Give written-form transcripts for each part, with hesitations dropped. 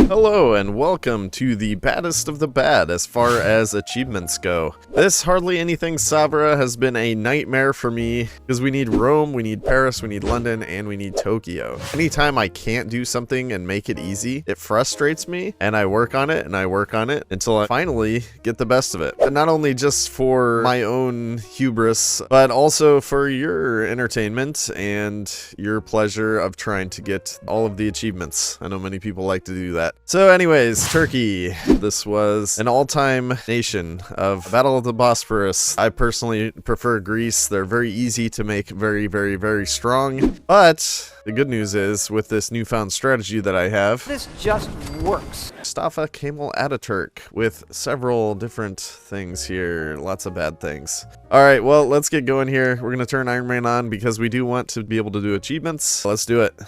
Hello and welcome to the baddest of the bad as far as achievements go. This Hardly Anything Sabra has been a nightmare for me because we need Rome, we need Paris, we need London, and we need Tokyo. Anytime I can't do something and make it easy, it frustrates me, and I work on it and I work on it until I finally get the best of it. But not only just for my own hubris, but also for your entertainment and your pleasure of trying to get all of the achievements. I know many people like to do that. So anyways, Turkey. This was an all-time nation of Battle of the Bosphorus. I personally prefer Greece. They're very easy to make very strong. But the good news is, with this newfound strategy that I have, this just works. Mustafa Kemal Ataturk with several different things here. Lots of bad things. Alright, well, let's get going here. We're going to turn Iron Man on because we do want to be able to do achievements. Let's do it.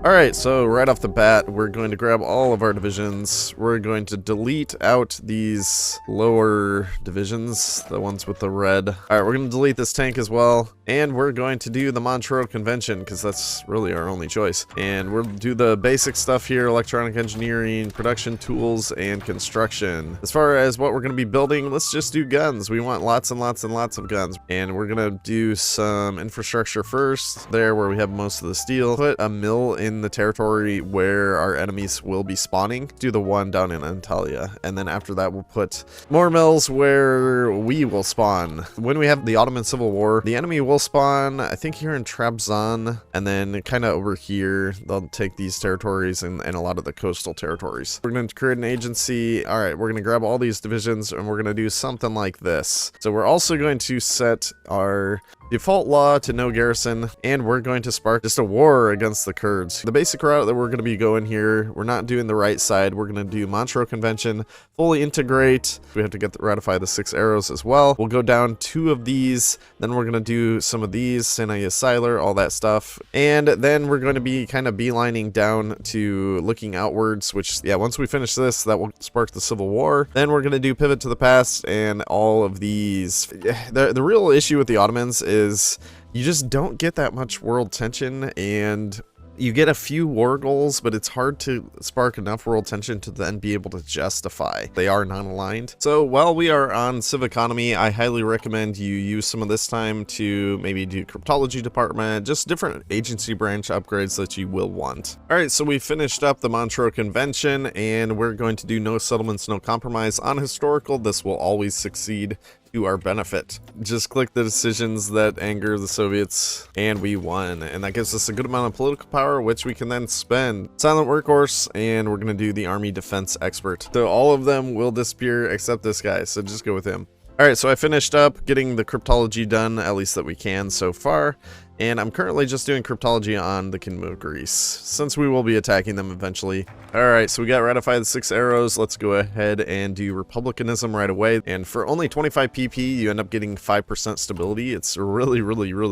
Alright, so right off the bat, we're going to grab all of our divisions. We're going to delete out these lower divisions, the ones with the red. Alright, we're going to delete this tank as well. And we're going to do the Montreux Convention, because that's really our only choice. And we'll do the basic stuff here, electronic engineering, production tools, and construction. As far as what we're going to be building, let's just do guns. We want lots and lots and lots of guns. And we're going to do some infrastructure first, there where we have most of the steel. Put a mill in the territory where our enemies will be spawning. Do the one down in Antalya, and then after that we'll put more mills where we will spawn. When we have the Ottoman Civil War, the enemy will spawn, I think, here in Trabzon, and then kind of over here they'll take these territories and a lot of the coastal territories. We're going to create an agency. All right, we're going to grab all these divisions and we're going to do something like this. So we're also going to set our default law to no garrison, and we're going to spark just a war against the Kurds. The basic route that we're going to be going here, we're not doing the right side. We're going to do Montreux Convention, fully integrate. We have to ratify the 6 arrows as well. We'll go down 2 of these, then we're going to do some of these, Sinai Siler, all that stuff. And then we're going to be kind of beelining down to looking outwards, which, yeah, once we finish this, that will spark the Civil War. Then we're going to do Pivot to the Past and all of these. The real issue with the Ottomans is you just don't get that much world tension, and you get a few war goals, but it's hard to spark enough world tension to then be able to justify. They are non-aligned. So while we are on Civ Economy, I highly recommend you use some of this time to maybe do Cryptology Department, just different agency branch upgrades that you will want. Alright, so we finished up the Montreux Convention, and we're going to do no settlements, no compromise. On historical, this will always succeed to our benefit. Just click the decisions that anger the Soviets, and we won. And that gives us a good amount of political power, which we can then spend. Silent Workhorse, and we're going to do the Army Defense Expert. So all of them will disappear except this guy, so just go with him. Alright, so I finished up getting the cryptology done, at least that we can so far. And I'm currently just doing cryptology on the Kingdom of Greece, since we will be attacking them eventually. Alright, so we got ratified the 6 arrows. Let's go ahead and do republicanism right away. And for only 25 PP, you end up getting 5% stability. It's really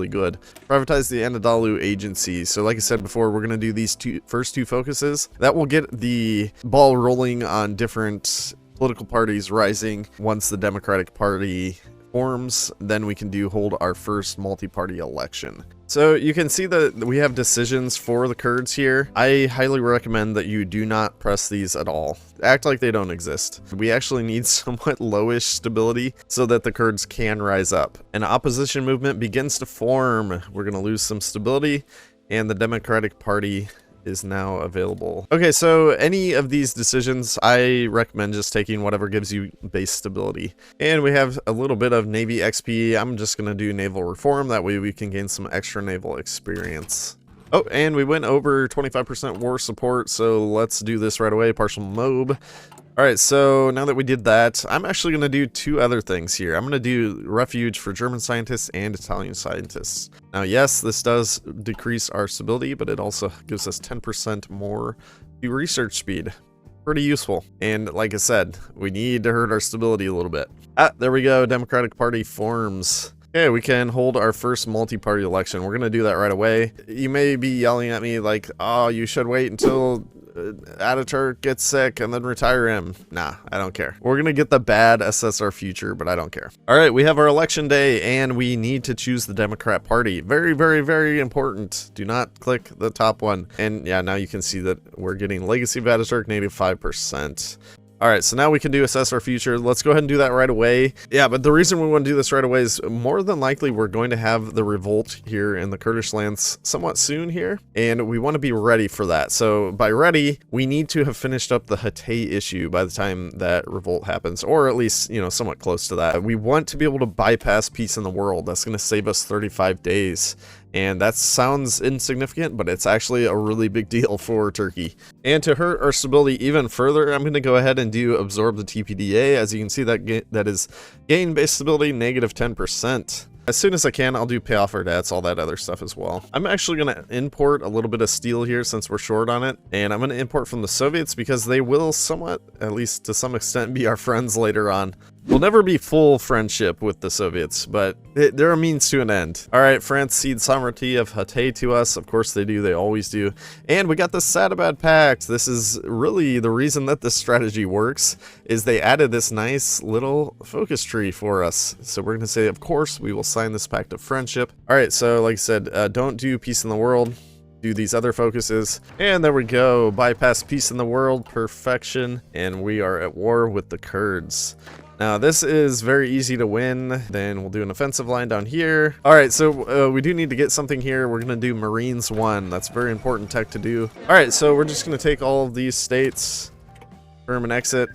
good. Privatize the Anadolu Agency. So like I said before, we're going to do these first two focuses. That will get the ball rolling on different political parties rising. Once the Democratic Party forms, then we can hold our first multi-party election. So you can see that we have decisions for the Kurds here. I highly recommend that you do not press these at all. Act like they don't exist. We actually need somewhat lowish stability so that the Kurds can rise up. An opposition movement begins to form. We're going to lose some stability, and the Democratic Party is now available. Okay, so any of these decisions, I recommend just taking whatever gives you base stability. And we have a little bit of Navy XP. I'm just going to do naval reform. That way we can gain some extra naval experience. Oh, and we went over 25% war support, so let's do this right away. Partial MOB. Alright, so now that we did that, I'm actually going to do 2 other things here. I'm going to do refuge for German scientists and Italian scientists. Now, yes, this does decrease our stability, but it also gives us 10% more research speed. Pretty useful. And like I said, we need to hurt our stability a little bit. Ah, there we go. Democratic Party forms. Okay, we can hold our first multi-party election. We're going to do that right away. You may be yelling at me like, oh, you should wait until Ataturk gets sick and then retire him. Nah, I don't care. We're gonna get the bad, assess our future, but I don't care. All right, we have our election day and we need to choose the Democrat Party. Very, very, very important. Do not click the top one. And yeah, now you can see that we're getting Legacy of Ataturk, native 5%. All right, so now we can do assess our future. Let's go ahead and do that right away. Yeah, but the reason we want to do this right away is more than likely we're going to have the revolt here in the Kurdish lands somewhat soon here, and we want to be ready for that. So by ready, we need to have finished up the Hatay issue by the time that revolt happens, or at least, you know, somewhat close to that. We want to be able to bypass peace in the world. That's going to save us 35 days. And that sounds insignificant, but it's actually a really big deal for Turkey. And to hurt our stability even further, I'm going to go ahead and do absorb the TPDA. As you can see, that is gain base stability negative 10%. As soon as I can, I'll do pay off our debts, all that other stuff as well. I'm actually going to import a little bit of steel here since we're short on it. And I'm going to import from the Soviets because they will somewhat, at least to some extent, be our friends later on. We'll never be full friendship with the Soviets, but they're a means to an end. All right, France cedes sovereignty of Hatay to us. Of course they do, they always do. And we got the Sadabad Pact. This is really the reason that this strategy works, is they added this nice little focus tree for us. So we're gonna say, of course, we will sign this pact of friendship. All right, so like I said, don't do peace in the world. Do these other focuses, and there we go. Bypass peace in the world, perfection, and we are at war with the Kurds. Now this is very easy to win. Then we'll do an offensive line down here. All right, so we do need to get something here. We're gonna do Marines 1. That's very important tech to do. All right, so we're just gonna take all of these states, confirm and exit,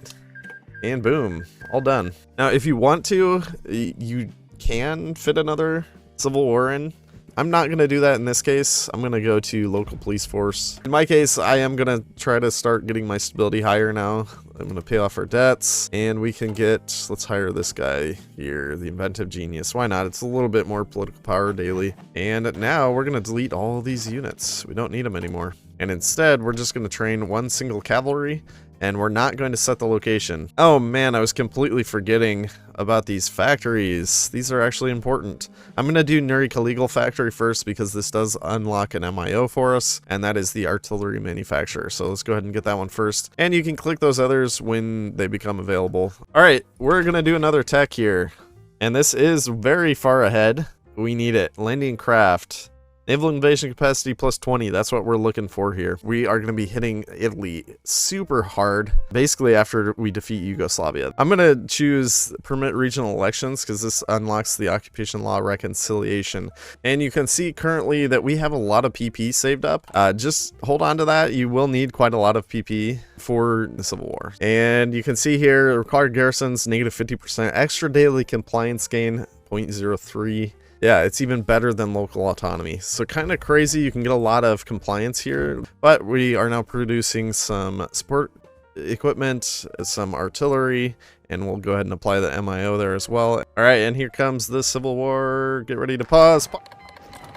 and boom, all done. Now if you want to, you can fit another civil war in. I'm not going to do that in this case. I'm going to go to local police force. In my case, I am going to try to start getting my stability higher now. I'm going to pay off our debts, and we can get, let's hire this guy here, the inventive genius. Why not? It's a little bit more political power daily. And now we're going to delete all of these units. We don't need them anymore. And instead, we're just going to train one single cavalry, and we're not going to set the location. Oh man, I was completely forgetting about these factories. These are actually important. I'm going to do Nuri Kaligal factory first because this does unlock an MIO for us, and that is the artillery manufacturer. So let's go ahead and get that one first. And you can click those others when they become available. All right, we're going to do another tech here. And this is very far ahead. We need it. Landing craft. Naval invasion capacity plus 20, that's what we're looking for here. We are going to be hitting Italy super hard, basically after we defeat Yugoslavia. I'm going to choose permit regional elections because this unlocks the occupation law reconciliation. And you can see currently that we have a lot of PP saved up. Just hold on to that. You will need quite a lot of PP for the Civil War. And you can see here, required garrisons, negative 50%, extra daily compliance gain, 0.03. Yeah, it's even better than local autonomy. So kind of crazy. You can get a lot of compliance here, but we are now producing some support equipment, some artillery, and we'll go ahead and apply the MIO there as well. All right, and here comes the Civil War. Get ready to pause.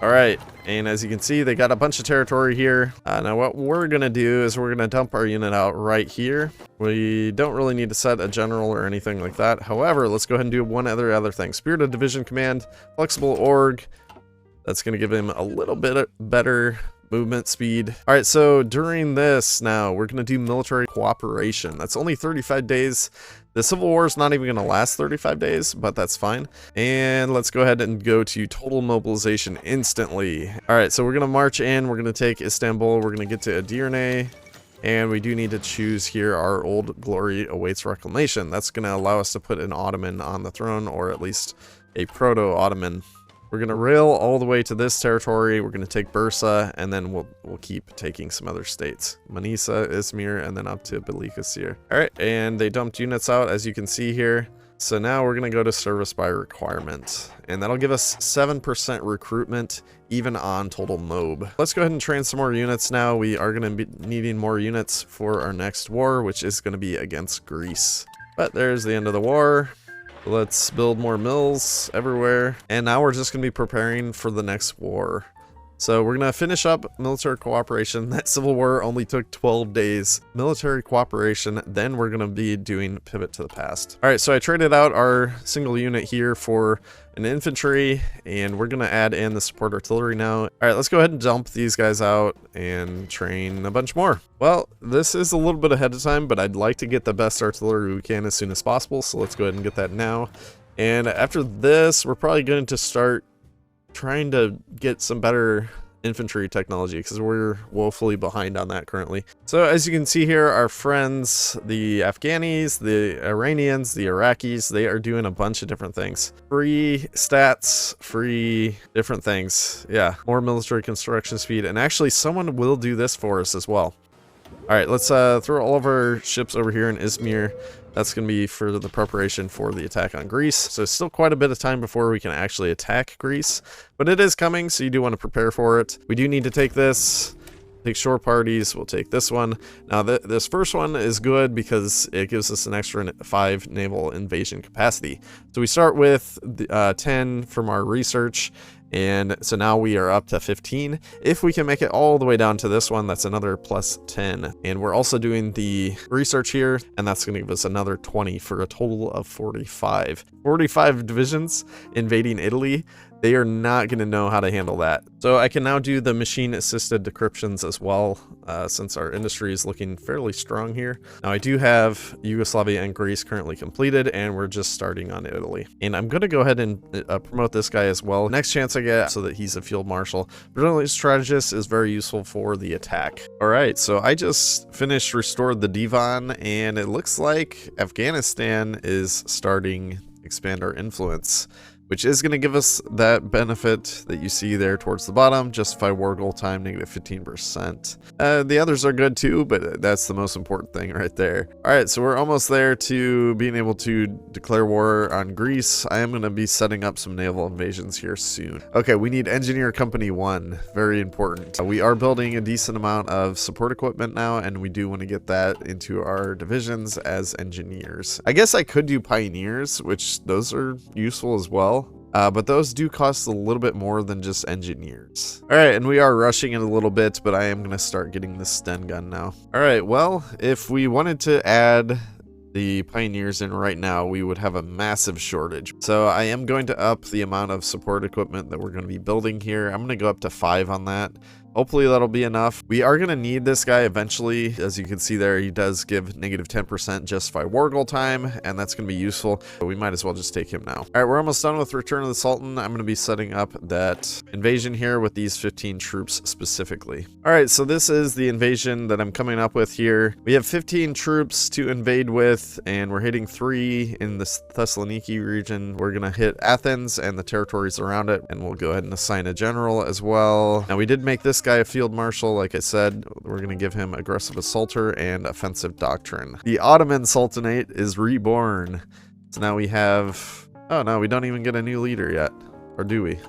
All right, and as you can see, they got a bunch of territory here. Now what we're gonna do is we're gonna dump our unit out right here. We don't really need to set a general or anything like that. However, let's go ahead and do one other thing. Spirited Division Command, flexible org. That's gonna give him a little bit better movement speed. All right, so during this now, we're gonna do military cooperation. That's only 35 days. The Civil War is not even going to last 35 days, but that's fine. And let's go ahead and go to total mobilization instantly. All right, so we're going to march in. We're going to take Istanbul. We're going to get to Edirne. And we do need to choose here our old glory awaits reclamation. That's going to allow us to put an Ottoman on the throne, or at least a proto-Ottoman. We're going to rail all the way to this territory. We're going to take Bursa, and then we'll keep taking some other states. Manisa, Izmir, and then up to Balıkesir. All right, and they dumped units out, as you can see here. So now we're going to go to service by requirement, and that'll give us 7% recruitment, even on total mob. Let's go ahead and train some more units now. We are going to be needing more units for our next war, which is going to be against Greece. But there's the end of the war. Let's build more mills everywhere. And now we're just going to be preparing for the next war. So we're going to finish up military cooperation. That civil war only took 12 days. Military cooperation, then we're going to be doing pivot to the past. All right, so I traded out our single unit here for an infantry, and we're going to add in the support artillery now. All right, let's go ahead and dump these guys out and train a bunch more. Well, this is a little bit ahead of time, but I'd like to get the best artillery we can as soon as possible, so let's go ahead and get that now. And after this, we're probably going to start trying to get some better infantry technology because we're woefully behind on that currently. So as you can see here, our friends, the Afghanis, the Iranians, the Iraqis, they are doing a bunch of different things. Free stats, free different things. Yeah, more military construction speed. And actually someone will do this for us as well. All right, let's throw all of our ships over here in Izmir. That's going to be for the preparation for the attack on Greece. So still quite a bit of time before we can actually attack Greece. But it is coming, so you do want to prepare for it. We do need to take this. Take shore parties. We'll take this one. Now, this first one is good because it gives us an extra 5 naval invasion capacity. So we start with 10 from our research. And so now we are up to 15. If we can make it all the way down to this one, that's another plus 10. And we're also doing the research here, and that's going to give us another 20 for a total of 45. 45 divisions invading Italy. They are not going to know how to handle that. So I can now do the machine-assisted decryptions as well, since our industry is looking fairly strong here. Now I do have Yugoslavia and Greece currently completed, and we're just starting on Italy. And I'm going to go ahead and promote this guy as well. Next chance I get, so that he's a field marshal. Brilliant strategist is very useful for the attack. All right, so I just finished restored the Divan, and it looks like Afghanistan is starting to expand our influence, which is going to give us that benefit that you see there towards the bottom. Justify war goal time, negative 15%. The others are good too, but that's the most important thing right there. All right, so we're almost there to being able to declare war on Greece. I am going to be setting up some naval invasions here soon. Okay, we need Engineer Company 1. Very important. We are building a decent amount of support equipment now, and we do want to get that into our divisions as engineers. I guess I could do pioneers, which those are useful as well. But those do cost a little bit more than just engineers. All right, and we are rushing it a little bit, but I am going to start getting the Sten gun now. All right, well, if we wanted to add the pioneers in right now, we would have a massive shortage. So I am going to up the amount of support equipment that we're going to be building here. I'm going to go up to 5 on that. Hopefully that'll be enough. We are going to need this guy eventually. As you can see there, he does give negative 10% justify war goal time, and that's going to be useful. But we might as well just take him now. All right, we're almost done with Return of the Sultan. I'm going to be setting up that invasion here with these 15 troops specifically. All right, so this is the invasion that I'm coming up with here. We have 15 troops to invade with, and we're hitting 3 in the Thessaloniki region. We're going to hit Athens and the territories around it, and we'll go ahead and assign a general as well. Now, we did make this guy a field marshal. Like I said, we're going to give him aggressive assaulter and offensive doctrine. The Ottoman Sultanate is reborn. So now we have... Oh, no, we don't even get a new leader yet. Or do we?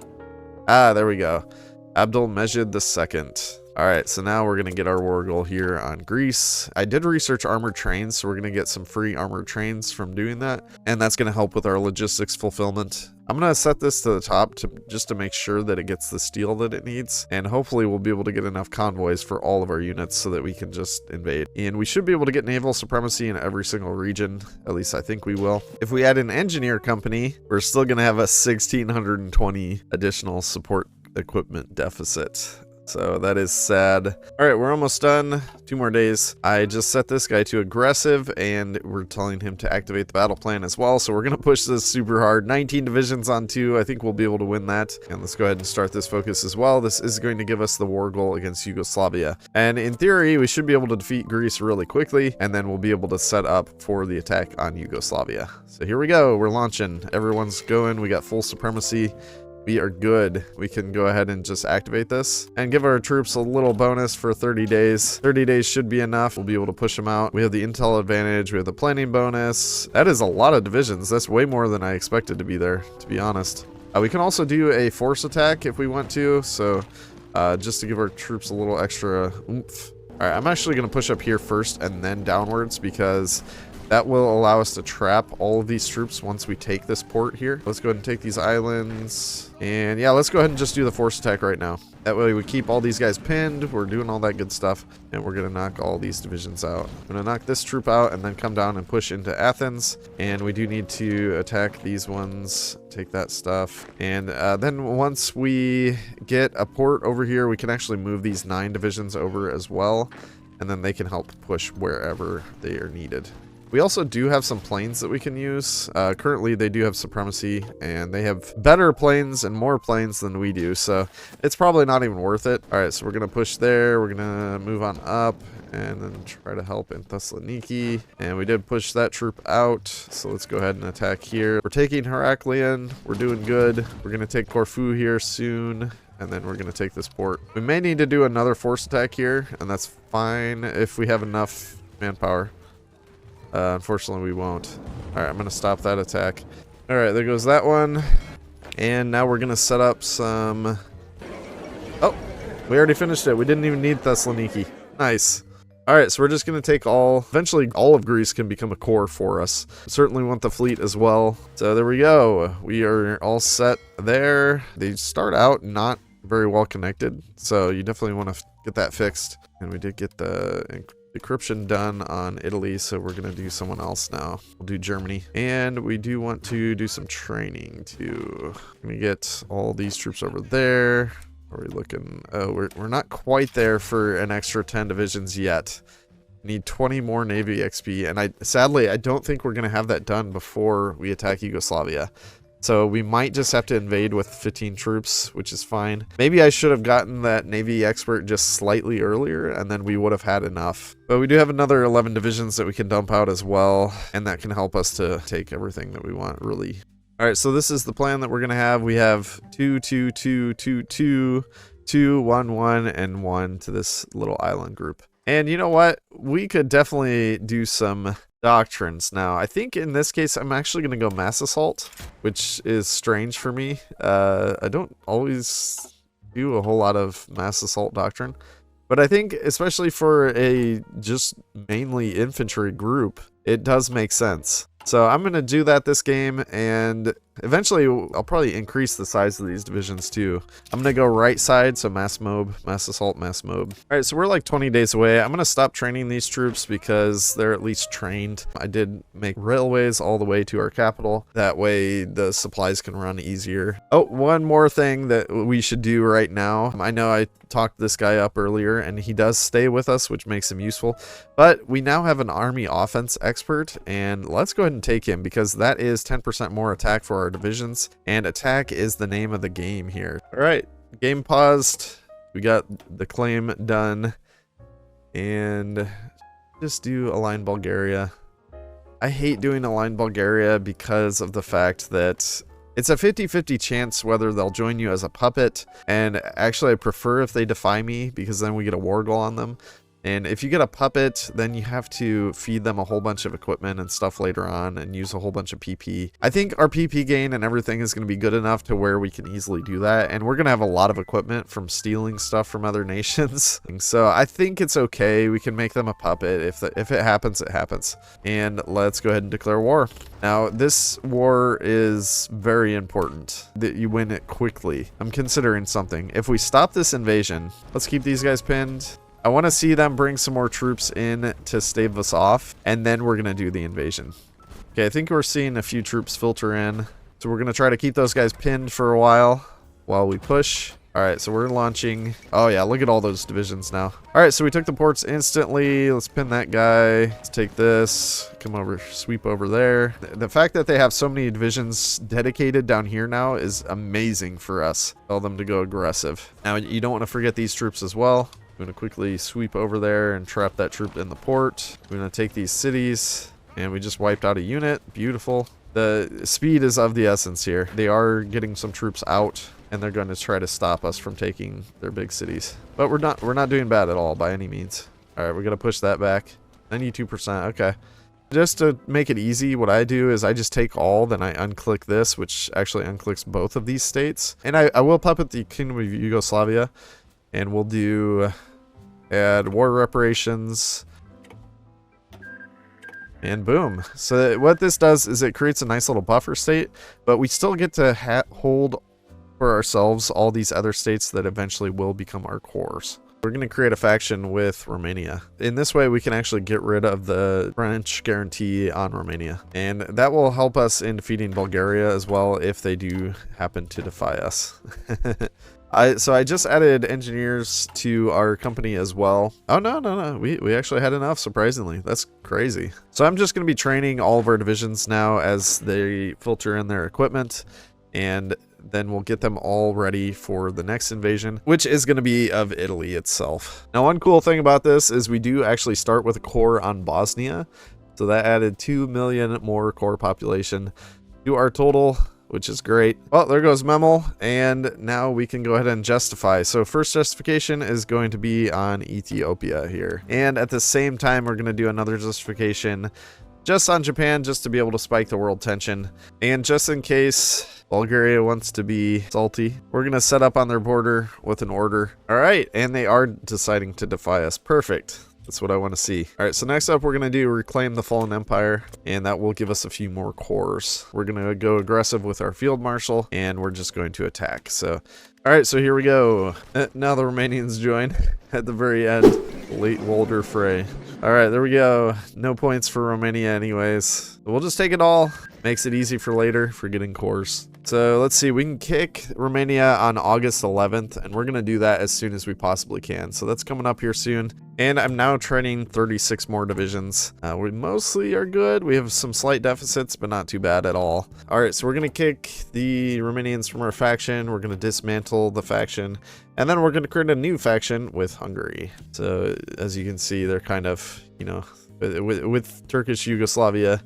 Ah, there we go. Abdülmecid II. All right, so now we're going to get our war goal here on Greece. I did research armored trains, so we're going to get some free armored trains from doing that. And that's going to help with our logistics fulfillment. I'm going to set this to the top just to make sure that it gets the steel that it needs. And hopefully we'll be able to get enough convoys for all of our units so that we can just invade. And we should be able to get naval supremacy in every single region. At least I think we will. If we add an engineer company, we're still going to have a 1,620 additional support equipment deficit. So that is sad. All right, we're almost done. 2 more days. I just set this guy to aggressive, and we're telling him to activate the battle plan as well. So we're going to push this super hard. 19 divisions on 2. I think we'll be able to win that. And let's go ahead and start this focus as well. This is going to give us the war goal against Yugoslavia. And in theory, we should be able to defeat Greece really quickly, and then we'll be able to set up for the attack on Yugoslavia. So here we go. We're launching. Everyone's going. We got full supremacy. We are good. We can go ahead and just activate this and give our troops a little bonus for 30 days. 30 days should be enough. We'll be able to push them out. We have the intel advantage. We have the planning bonus. That is a lot of divisions. That's way more than I expected to be there, to be honest. We can also do a force attack if we want to. So just to give our troops a little extra oomph. All right, I'm actually going to push up here first and then downwards because That will allow us to trap all of these troops once we take this port here. Let's go ahead and take these islands. And yeah, let's go ahead and just do the force attack right now. That way we keep all these guys pinned. We're doing all that good stuff. And we're going to knock all these divisions out. I'm going to knock this troop out and then come down and push into Athens. And we do need to attack these ones. Take that stuff. And then once we get a port over here, we can actually move these 9 divisions over as well. And then they can help push wherever they are needed. We also do have some planes that we can use. Currently, they do have supremacy, and they have better planes and more planes than we do, so it's probably not even worth it. All right, so we're going to push there. We're going to move on up and then try to help in Thessaloniki. And we did push that troop out, so let's go ahead and attack here. We're taking Heraklion. We're doing good. We're going to take Corfu here soon. And then we're going to take this port. We may need to do another force attack here, and that's fine if we have enough manpower. Unfortunately, we won't. All right, I'm going to stop that attack. All right, there goes that one. And now we're going to set up some... Oh, we already finished it. We didn't even need Thessaloniki. Nice. All right, so we're just going to take all... Eventually, all of Greece can become a core for us. Certainly want the fleet as well. So there we go. We are all set there. They start out not very well connected, so you definitely want to get that fixed. And we did get the decryption done on Italy, so we're going to do someone else now. We'll do Germany. And we do want to do some training too. We're going to get all these troops over there. Are we looking? Oh, we're not quite there for an extra 10 divisions yet. Need 20 more Navy XP, and sadly, I don't think we're going to have that done before we attack Yugoslavia. So we might just have to invade with 15 troops, which is fine. Maybe I should have gotten that Navy expert just slightly earlier, and then we would have had enough. But we do have another 11 divisions that we can dump out as well, and that can help us to take everything that we want, really. All right, so this is the plan that we're going to have. We have 2, 2, 2, 2, 2, 2, 1, 1, and 1 to this little island group. And you know what? We could definitely do some doctrines now. I think in this case, I'm actually going to go mass assault, which is strange for me. I don't always do a whole lot of mass assault doctrine, but I think especially for a just mainly infantry group, it does make sense. So I'm going to do that this game, and eventually I'll probably increase the size of these divisions too. I'm going to go right side, so mass mob, mass assault, mass mob. All right, so we're like 20 days away. I'm going to stop training these troops because they're at least trained. I did make railways all the way to our capital. That way the supplies can run easier. Oh, one more thing that we should do right now. I know I talked this guy up earlier, and he does stay with us, which makes him useful. But we now have an army offense expert, and let's go ahead and take him because that is 10% more attack for our divisions, and attack is the name of the game here. All right, game paused. We got the claim done, and just do align Bulgaria. I hate doing align Bulgaria because of the fact that it's a 50-50 chance whether they'll join you as a puppet, and actually I prefer if they defy me because then we get a war goal on them. And if you get a puppet, then you have to feed them a whole bunch of equipment and stuff later on and use a whole bunch of PP. I think our PP gain and everything is going to be good enough to where we can easily do that. And we're going to have a lot of equipment from stealing stuff from other nations. So I think it's okay. We can make them a puppet. If it happens, it happens. And let's go ahead and declare war. Now, this war is very important that you win it quickly. I'm considering something. If we stop this invasion, let's keep these guys pinned. I want to see them bring some more troops in to stave us off, and then we're going to do the invasion. Okay, I think we're seeing a few troops filter in. So we're going to try to keep those guys pinned for a while we push. All right, so we're launching. Oh, yeah, look at all those divisions now. All right, so we took the ports instantly. Let's pin that guy. Let's take this. Come over, sweep over there. The fact that they have so many divisions dedicated down here now is amazing for us. Tell them to go aggressive. Now, you don't want to forget these troops as well. I'm going to quickly sweep over there and trap that troop in the port. We're going to take these cities, and we just wiped out a unit. Beautiful. The speed is of the essence here. They are getting some troops out, and they're going to try to stop us from taking their big cities. But we're not doing bad at all by any means. All right, we're going to push that back. 92%. Okay. Just to make it easy, what I do is I just take all, then I unclick this, which actually unclicks both of these states. And I will puppet the Kingdom of Yugoslavia, and we'll do add war reparations. And boom. So what this does is it creates a nice little buffer state, but we still get to hold for ourselves all these other states that eventually will become our cores. We're going to create a faction with Romania. In this way, we can actually get rid of the French guarantee on Romania. And that will help us in defeating Bulgaria as well if they do happen to defy us. So I just added engineers to our company as well. Oh, no. We actually had enough, surprisingly. That's crazy. So I'm just going to be training all of our divisions now as they filter in their equipment. And then we'll get them all ready for the next invasion, which is going to be of Italy itself. Now, one cool thing about this is we do actually start with a core on Bosnia. So that added 2 million more core population to our total, which is great. Well, there goes Memel, and now we can go ahead and justify. So first justification is going to be on Ethiopia here. And at the same time, we're going to do another justification just on Japan, just to be able to spike the world tension. And just in case Bulgaria wants to be salty, we're going to set up on their border with an order. All right, and they are deciding to defy us. Perfect. That's what I want to see. All right, so next up, we're going to do reclaim the fallen empire, and that will give us a few more cores. We're going to go aggressive with our field marshal, and we're just going to attack. So, all right, so here we go. Now the Romanians join at the very end. Late Wolder fray. All right, there we go. No points for Romania anyways. We'll just take it all. Makes it easy for later for getting cores. So let's see, we can kick Romania on August 11th, and we're going to do that as soon as we possibly can. So that's coming up here soon. And I'm now training 36 more divisions. We mostly are good. We have some slight deficits, but not too bad at all. All right, so we're going to kick the Romanians from our faction. We're going to dismantle the faction. And then we're going to create a new faction with Hungary. So as you can see, they're kind of, you know, with Turkish Yugoslavia,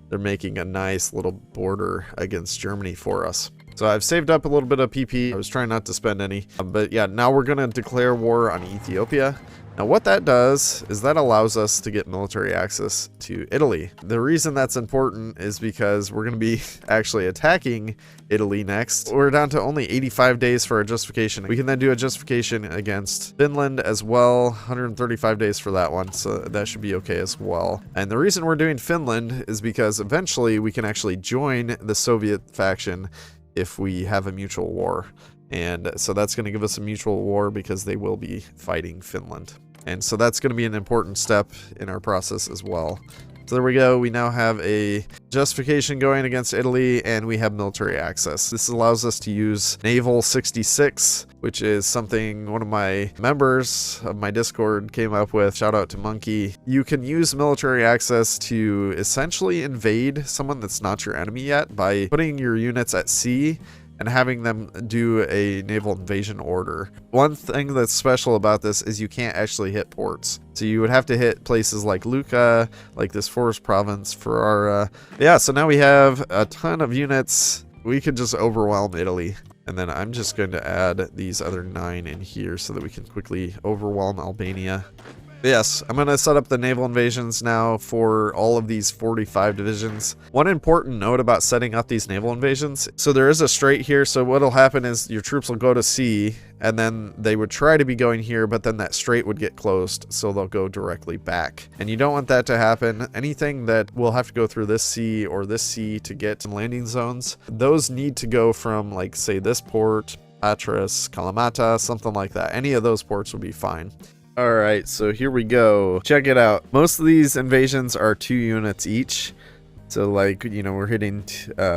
they're making a nice little border against Germany for us. So I've saved up a little bit of PP. I was trying not to spend any. But yeah, now we're going to declare war on Ethiopia. Now what that does is that allows us to get military access to Italy. The reason that's important is because we're going to be actually attacking Italy next. We're down to only 85 days for our justification. We can then do a justification against Finland as well. 135 days for that one, so that should be okay as well. And the reason we're doing Finland is because eventually we can actually join the Soviet faction if we have a mutual war. And so that's going to give us a mutual war because they will be fighting Finland. And so that's going to be an important step in our process as well. So there we go. We now have a justification going against Italy, and we have military access. This allows us to use Naval 66, which is something one of my members of my Discord came up with. Shout out to Monkey. You can use military access to essentially invade someone that's not your enemy yet by putting your units at sea and having them do a naval invasion order. One thing that's special about this is you can't actually hit ports. So you would have to hit places like Lucca, like this forest province for our... Yeah, so now we have a ton of units. We could just overwhelm Italy. And then I'm just going to add these other 9 in here so that we can quickly overwhelm Albania. Yes, I'm going to set up the naval invasions now for all of these 45 divisions. One important note about setting up these naval invasions, so there is a strait here, so what'll happen is your troops will go to sea, and then they would try to be going here, but then that strait would get closed, so they'll go directly back. And you don't want that to happen. Anything that will have to go through this sea or this sea to get some landing zones, those need to go from, like, say, this port, Patras, Kalamata, something like that. Any of those ports would be fine. Alright, so here we go. Check it out. Most of these invasions are 2 units each. So, like, you know, we're hitting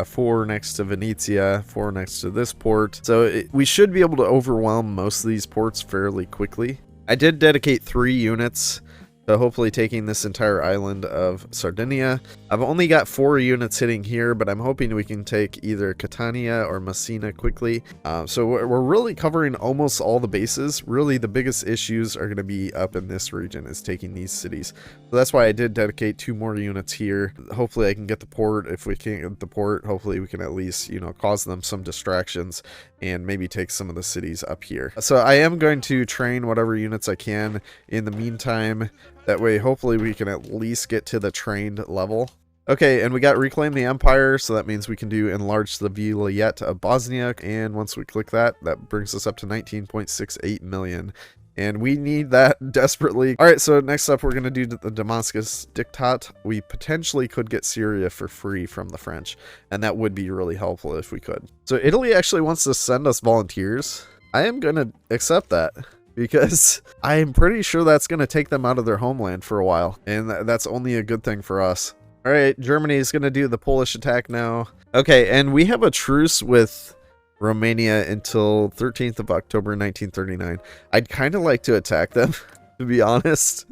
4 next to Venezia, 4 next to this port. So we should be able to overwhelm most of these ports fairly quickly. I did dedicate 3 units to hopefully taking this entire island of Sardinia. I've only got 4 units hitting here, but I'm hoping we can take either Catania or Messina quickly. So we're really covering almost all the bases. Really, the biggest issues are going to be up in this region, is taking these cities. So that's why I did dedicate 2 more units here. Hopefully I can get the port. If we can't get the port, hopefully we can at least, you know, cause them some distractions and maybe take some of the cities up here. So I am going to train whatever units I can in the meantime. That way, hopefully we can at least get to the trained level. Okay, and we got reclaim the empire, so that means we can do enlarge the vilayet of Bosnia, and once we click that, that brings us up to 19.68 million. And we need that desperately. All right, so next up, we're going to do the Damascus Diktat. We potentially could get Syria for free from the French, and that would be really helpful if we could. So Italy actually wants to send us volunteers. I am going to accept that because I'm pretty sure that's going to take them out of their homeland for a while, and that's only a good thing for us. All right, Germany is going to do the Polish attack now. Okay, and we have a truce with Romania until 13th of October 1939. I'd kind of like to attack them, to be honest.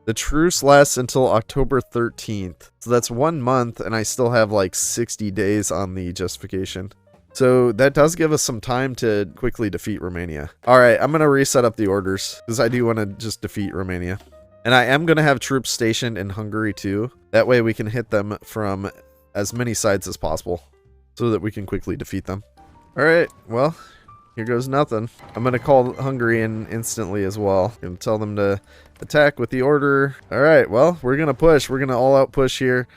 The truce lasts until October 13th. So that's 1 month, and I still have like 60 days on the justification. So that does give us some time to quickly defeat Romania. All right, I'm going to reset up the orders because I do want to just defeat Romania. And I am going to have troops stationed in Hungary too. That way we can hit them from as many sides as possible so that we can quickly defeat them. All right, well, here goes nothing. I'm going to call Hungary in instantly as well. I'm going to tell them to attack with the order. All right, well, we're going to push. We're going to all out push here.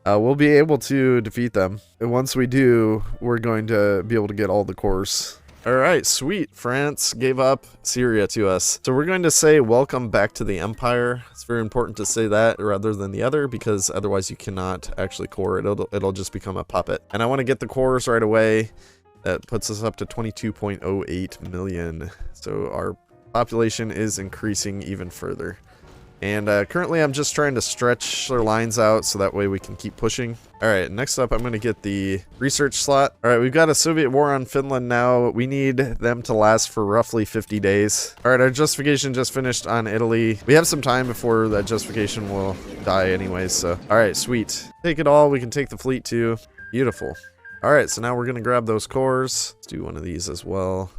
We'll be able to defeat them. And once we do, we're going to be able to get all the cores. All right, sweet. France gave up Syria to us. So we're going to say welcome back to the Empire. It's very important to say that rather than the other because otherwise you cannot actually core it. It'll just become a puppet. And I want to get the cores right away. That puts us up to 22.08 million. So our population is increasing even further. And currently I'm just trying to stretch their lines out so that way we can keep pushing. All right, next up I'm going to get the research slot. All right, we've got a Soviet war on Finland now. We need them to last for roughly 50 days. All right, our justification just finished on Italy. We have some time before that justification will die anyways. So, all right, sweet. Take it all. We can take the fleet too. Beautiful. All right, so now we're going to grab those cores. Let's do one of these as well.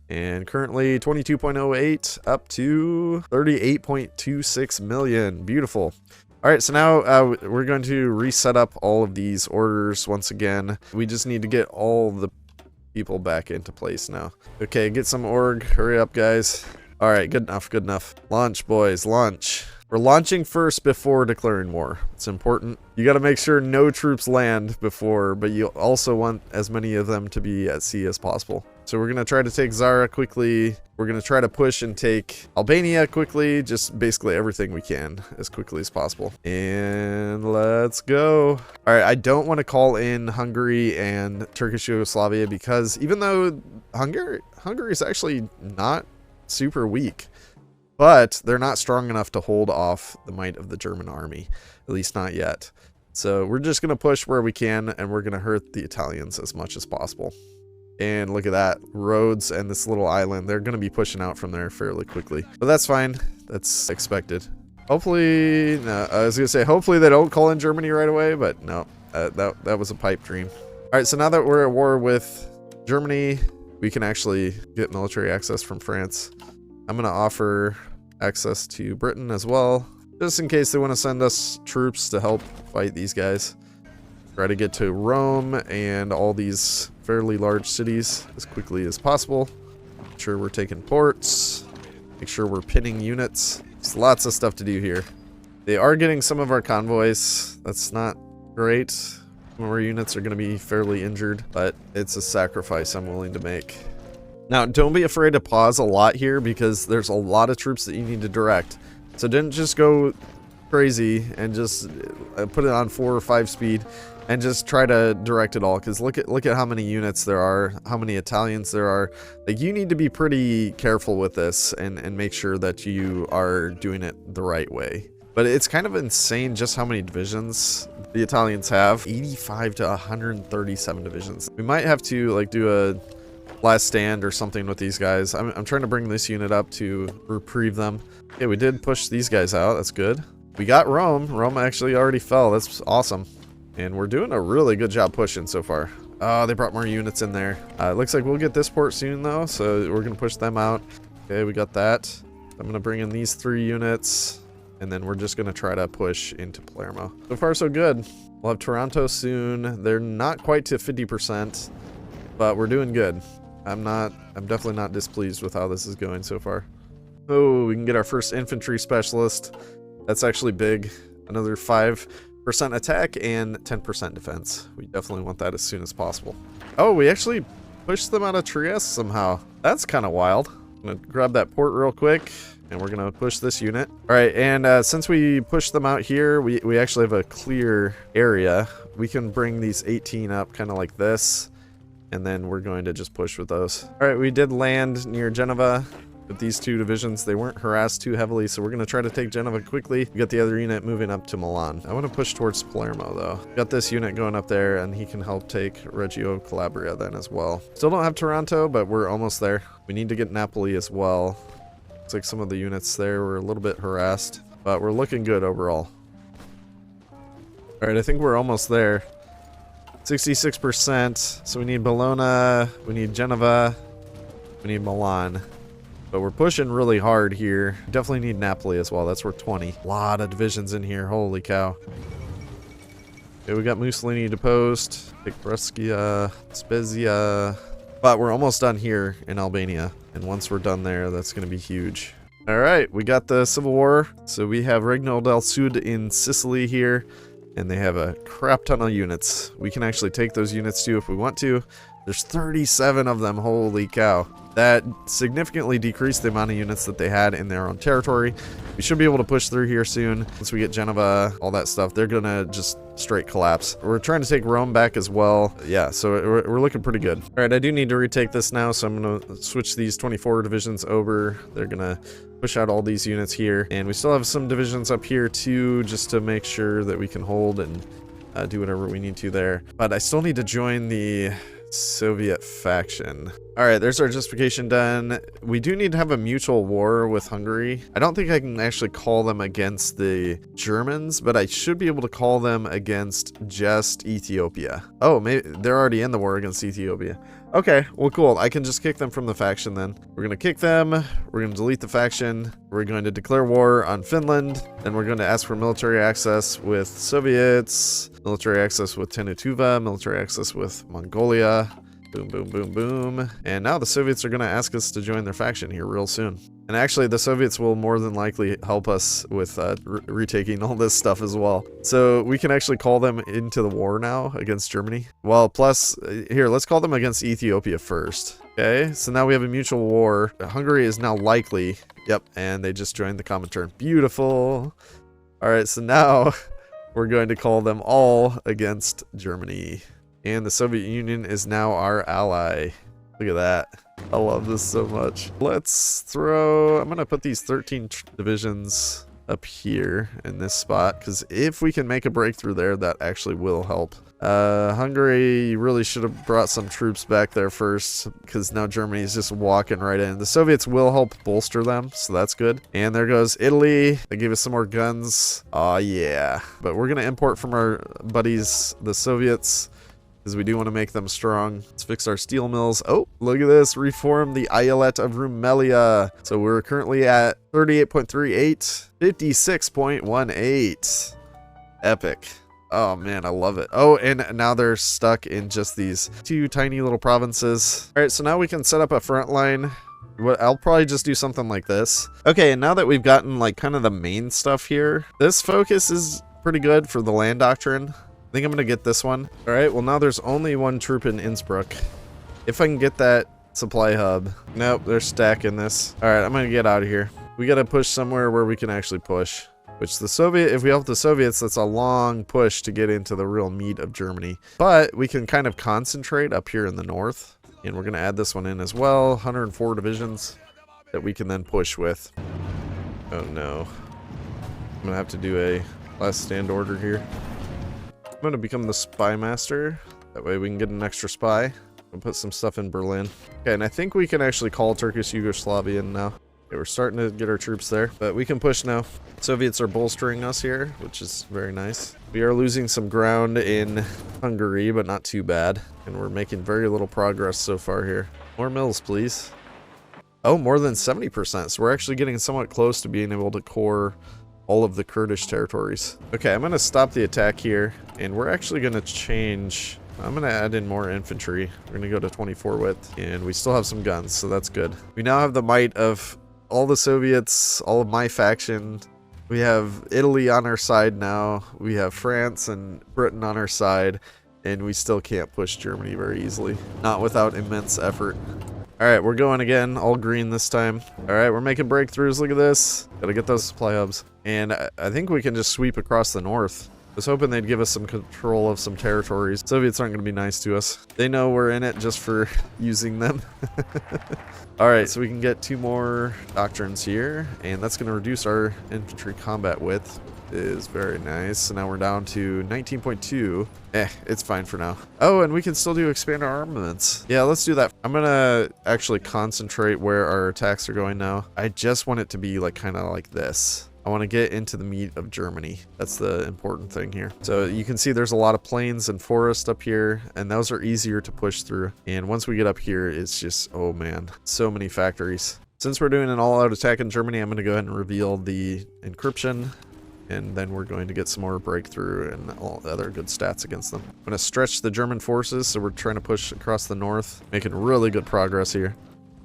And currently 22.08 up to 38.26 million. Beautiful. All right, so now we're going to reset up all of these orders once again. We just need to get all the people back into place now. Okay, get some org. Hurry up, guys. All right, good enough, good enough. Launch, boys, launch. We're launching first before declaring war. It's important. You got to make sure no troops land before, but you also want as many of them to be at sea as possible. So we're going to try to take Zara quickly. We're going to try to push and take Albania quickly. Just basically everything we can as quickly as possible. And let's go. All right, I don't want to call in Hungary and Turkish Yugoslavia because even though Hungary is actually not super weak, but they're not strong enough to hold off the might of the German army, at least not yet. So we're just going to push where we can, and we're going to hurt the Italians as much as possible. And look at that. Rhodes and this little island, they're going to be pushing out from there fairly quickly. But that's fine. That's expected. Hopefully, no, I was going to say, hopefully they don't call in Germany right away, but no, that was a pipe dream. All right, so now that we're at war with Germany, we can actually get military access from France. I'm going to offer access to Britain as well, just in case they want to send us troops to help fight these guys. Try to get to Rome and all these fairly large cities as quickly as possible. Make sure we're taking ports. Make sure we're pinning units. There's lots of stuff to do here. They are getting some of our convoys. That's not great. Some of our units are going to be fairly injured, but it's a sacrifice I'm willing to make. Now, don't be afraid to pause a lot here because there's a lot of troops that you need to direct. So don't just go crazy and just put it on 4 or 5 speed and just try to direct it all. Because look at how many units there are, how many Italians there are. Like, you need to be pretty careful with this and make sure that you are doing it the right way. But it's kind of insane just how many divisions the Italians have. 85 to 137 divisions. We might have to like do a last stand or something with these guys. I'm trying to bring this unit up to reprieve them. Okay, we did push these guys out. That's good. We got Rome. Rome actually already fell. That's awesome. And we're doing a really good job pushing so far. Oh, they brought more units in there. It looks like we'll get this port soon though, so we're gonna push them out. Okay, we got that. I'm gonna bring in these 3 units, and then we're just gonna try to push into Palermo. So far so good. We'll have Taranto soon. They're not quite to 50%, but we're doing good. I'm definitely not displeased with how this is going so far. Oh, we can get our first infantry specialist. That's actually big. Another 5% attack and 10% defense. We definitely want that as soon as possible. Oh, we actually pushed them out of Trieste somehow. That's kind of wild. I'm gonna grab that port real quick, and we're gonna push this unit. All right, and since we pushed them out here, we actually have a clear area. We can bring these 18 up kind of like this, and then we're going to just push with those. All right, we did land near Genova with these two divisions. They weren't harassed too heavily, so we're going to try to take Genova quickly. We got the other unit moving up to Milan. I want to push towards Palermo, though. Got this unit going up there, and he can help take Reggio Calabria then as well. Still don't have Taranto, but we're almost there. We need to get Napoli as well. Looks like some of the units there were a little bit harassed, but we're looking good overall. All right, I think we're almost there. 66%. So we need Bologna, we need Genova, we need Milan. But we're pushing really hard here. Definitely need Napoli as well. That's worth 20. A lot of divisions in here. Holy cow. Okay, we got Mussolini deposed. Take Brescia, Spezia. But we're almost done here in Albania. And once we're done there, that's going to be huge. All right, we got the Civil War. So we have Regno del Sud in Sicily here. And they have a crap ton of units. We can actually take those units too if we want to. There's 37 of them. Holy cow. That significantly decreased the amount of units that they had in their own territory. We should be able to push through here soon. Once we get Genova, all that stuff, they're gonna just straight collapse. We're trying to take Rome back as well. Yeah, so we're looking pretty good. All right, I do need to retake this now, so I'm gonna switch these 24 divisions over. They're gonna push out all these units here. And we still have some divisions up here too, just to make sure that we can hold and do whatever we need to there. But I still need to join the Soviet faction. All right, there's our justification done. We do need to have a mutual war with Hungary. I don't think I can actually call them against the Germans, but I should be able to call them against just Ethiopia. Oh, maybe they're already in the war against Ethiopia. Okay, well, cool. I can just kick them from the faction then. We're going to kick them. We're going to delete the faction. We're going to declare war on Finland. Then we're going to ask for military access with Soviets, military access with Tenutuva, military access with Mongolia. Boom, boom, boom, boom. And now the Soviets are going to ask us to join their faction here real soon. And actually, the Soviets will more than likely help us with retaking all this stuff as well. So we can actually call them into the war now against Germany. Well, plus, here, let's call them against Ethiopia first. Okay, so now we have a mutual war. Hungary is now likely. Yep, and they just joined the Comintern. Beautiful. All right, so now we're going to call them all against Germany. And the Soviet Union is now our ally. Look at that. I love this so much. Let's throw... I'm going to put these 13 divisions up here in this spot, because if we can make a breakthrough there, that actually will help. Hungary really should have brought some troops back there first, because now Germany is just walking right in. The Soviets will help bolster them, so that's good. And there goes Italy. They gave us some more guns. Oh yeah. But we're going to import from our buddies, the Soviets, because we do want to make them strong. Let's fix our steel mills. Oh, look at this. Reform the Eyalet of Rumelia. So we're currently at 38.38, 56.18. Epic. Oh man, I love it. Oh, and now they're stuck in just these two tiny little provinces. All right, so now we can set up a front line. I'll probably just do something like this. Okay, and now that we've gotten like kind of the main stuff here, this focus is pretty good for the land doctrine. I think I'm going to get this one. All right, well, now there's only one troop in Innsbruck. If I can get that supply hub. Nope, they're stacking this. All right, I'm going to get out of here. We got to push somewhere where we can actually push. Which the Soviet, if we help the Soviets, that's a long push to get into the real meat of Germany. But we can kind of concentrate up here in the north. And we're going to add this one in as well. 104 divisions that we can then push with. Oh no. I'm going to have to do a last stand order here. I'm going to become the spy master. That way we can get an extra spy. We'll put some stuff in Berlin. Okay, and I think we can actually call Turkish Yugoslavia in now. Okay, we're starting to get our troops there, but we can push now. Soviets are bolstering us here, which is very nice. We are losing some ground in Hungary, but not too bad. And we're making very little progress so far here. More mills, please. Oh, more than 70%. So we're actually getting somewhat close to being able to core all of the Kurdish territories. Okay, I'm going to stop the attack here, and we're actually going to change. I'm going to add in more infantry. We're going to go to 24 width, and we still have some guns, so that's good. We now have the might of all the Soviets, all of my faction. We have Italy on our side now. We have France and Britain on our side, and we still can't push Germany very easily. Not without immense effort. All right, we're going again, all green this time. All right, we're making breakthroughs. Look at this. Gotta get those supply hubs. And I think we can just sweep across the north. I was hoping they'd give us some control of some territories. Soviets aren't gonna be nice to us. They know we're in it just for using them. All right, so we can get 2 more doctrines here, and that's gonna reduce our infantry combat width. Is very nice. So now we're down to 19.2. It's fine for now. Oh, and we can still do expand our armaments. Yeah, let's do that. I'm gonna actually concentrate where our attacks are going now. I just want it to be like kind of like this. I want to get into the meat of Germany. That's the important thing here. So you can see there's a lot of plains and forest up here, and those are easier to push through. And once we get up here, it's just, oh man, so many factories. Since we're doing an all-out attack in Germany, I'm going to go ahead and reveal the encryption. And then we're going to get some more breakthrough and all the other good stats against them. I'm going to stretch the German forces, so we're trying to push across the north, making really good progress here.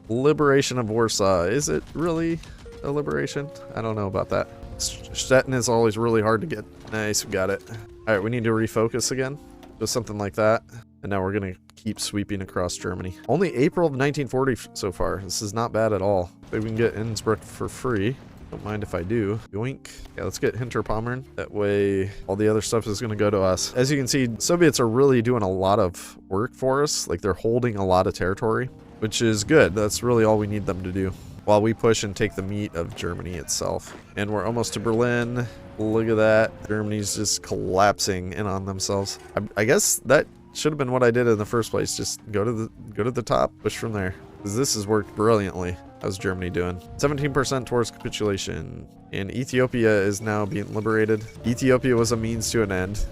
Liberation of Warsaw. Is it really a liberation? I don't know about that. Stettin is always really hard to get. Nice, we got it. All right, we need to refocus again. Just something like that. And now we're going to keep sweeping across Germany. Only April of 1940 so far. This is not bad at all. Maybe we can get Innsbruck for free. Don't mind if I do. Yoink. Yeah, let's get Hinterpommern. That way, all the other stuff is going to go to us. As you can see, Soviets are really doing a lot of work for us. Like, they're holding a lot of territory, which is good. That's really all we need them to do, while we push and take the meat of Germany itself. And we're almost to Berlin. Look at that. Germany's just collapsing in on themselves. I guess that should have been what I did in the first place. Just go to the top, push from there. Because this has worked brilliantly. How's Germany doing? 17% towards capitulation. And Ethiopia is now being liberated. Ethiopia was a means to an end.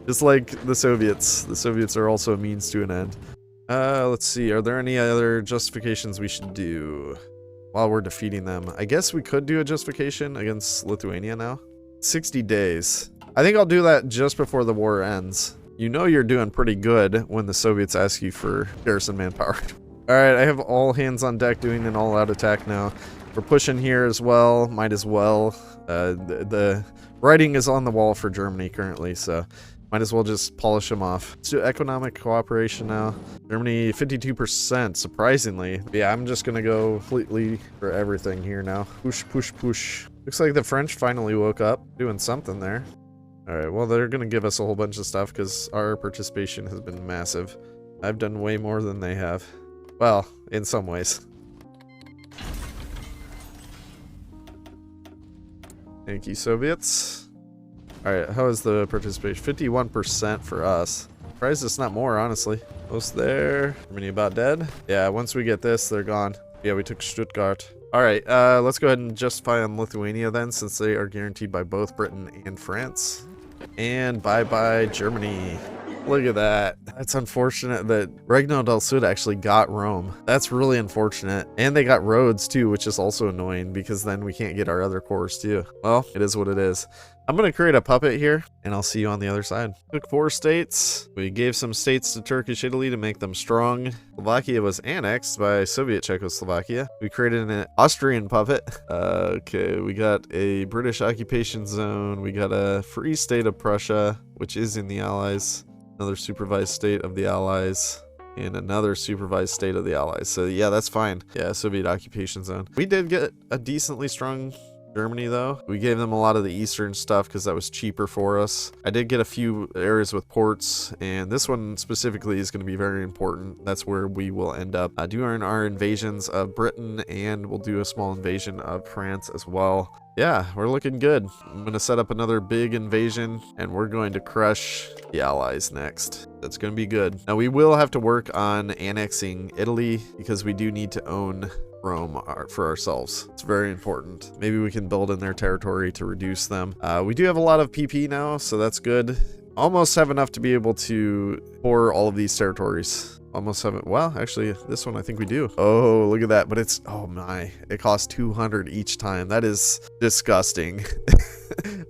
Just like the Soviets. The Soviets are also a means to an end. Let's see. Are there any other justifications we should do while we're defeating them? I guess we could do a justification against Lithuania now. 60 days. I think I'll do that just before the war ends. You know you're doing pretty good when the Soviets ask you for garrison manpower. Alright, I have all hands on deck doing an all-out attack now. We're pushing here as well. Might as well. The writing is on the wall for Germany currently, so might as well just polish them off. Let's do economic cooperation now. Germany, 52%, surprisingly. Yeah, I'm just gonna go completely for everything here now. Push, push, push. Looks like the French finally woke up, doing something there. Alright, well, they're gonna give us a whole bunch of stuff because our participation has been massive. I've done way more than they have. Well, in some ways. Thank you, Soviets. Alright, how is the participation? 51% for us. Surprised it's not more, honestly. Most there. Germany about dead. Yeah, once we get this, they're gone. Yeah, we took Stuttgart. Alright, let's go ahead and justify on Lithuania then, since they are guaranteed by both Britain and France. And bye-bye, Germany. Look at that. That's unfortunate that Regno del Sud actually got Rome. That's really unfortunate. And they got Rhodes too, which is also annoying because then we can't get our other cores too. Well, it is what it is. I'm going to create a puppet here and I'll see you on the other side. Took 4 states. We gave some states to Turkish Italy to make them strong. Slovakia was annexed by Soviet Czechoslovakia. We created an Austrian puppet. Okay, we got a British occupation zone. We got a free state of Prussia, which is in the Allies. Another supervised state of the Allies, and another supervised state of the Allies. So yeah, that's fine. Yeah, Soviet occupation zone. We did get a decently strong Germany though. We gave them a lot of the eastern stuff because that was cheaper for us. I did get a few areas with ports, and this one specifically is going to be very important. That's where we will end up doing our invasions of Britain, and we'll do a small invasion of France as well. Yeah, we're looking good. I'm going to set up another big invasion, and we're going to crush the Allies next. That's going to be good. Now, we will have to work on annexing Italy because we do need to own Rome for ourselves. It's very important. Maybe we can build in their territory to reduce them. We do have a lot of PP now, so that's good. Almost have enough to be able to pour all of these territories. Almost have it. Well, actually, this one I think we do. Oh, look at that. But it's, oh my, it costs 200 each time. That is disgusting.